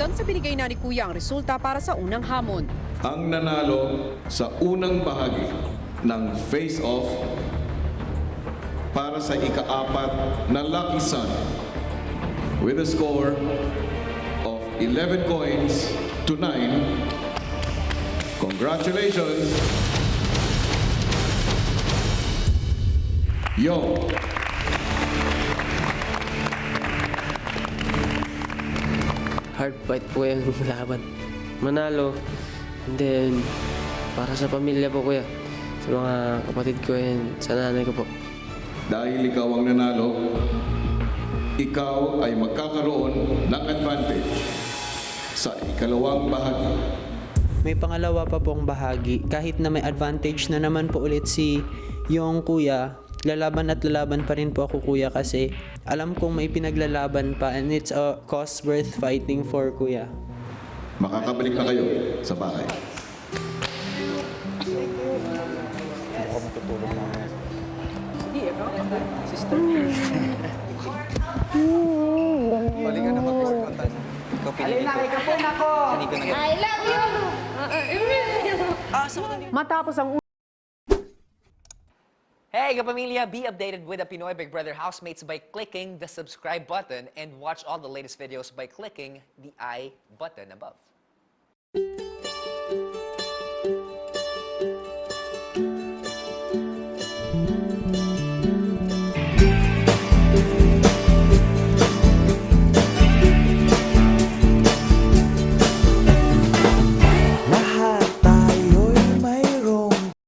Hanggang sa binigay na ni Kuya ang resulta para sa unang hamon. Ang nanalo sa unang bahagi ng face-off para sa ika-4 na Lucky Sun with a score of 11 coins to 9. Congratulations! Yo! Hard fight po yung laban. Manalo, and then para sa pamilya po kuya, sa mga kapatid ko and sa nanay ko po. Dahil ikaw ang nanalo, ikaw ay magkakaroon ng advantage sa ikalawang bahagi. May pangalawa pa pong bahagi. Kahit na may advantage na naman po ulit si yung kuya, lalaban at lalaban pa rin po ako kuya kasi alam kong may pinaglalaban pa and it's a cause worth fighting for kuya. Makakabalik na kayo sa bahay. Balikan na mag-ispontan. Alina, ikaw na ko! I love you! Matapos ang Hey, kapamilya! Be updated with the Pinoy Big Brother housemates by clicking the subscribe button and watch all the latest videos by clicking the I button above.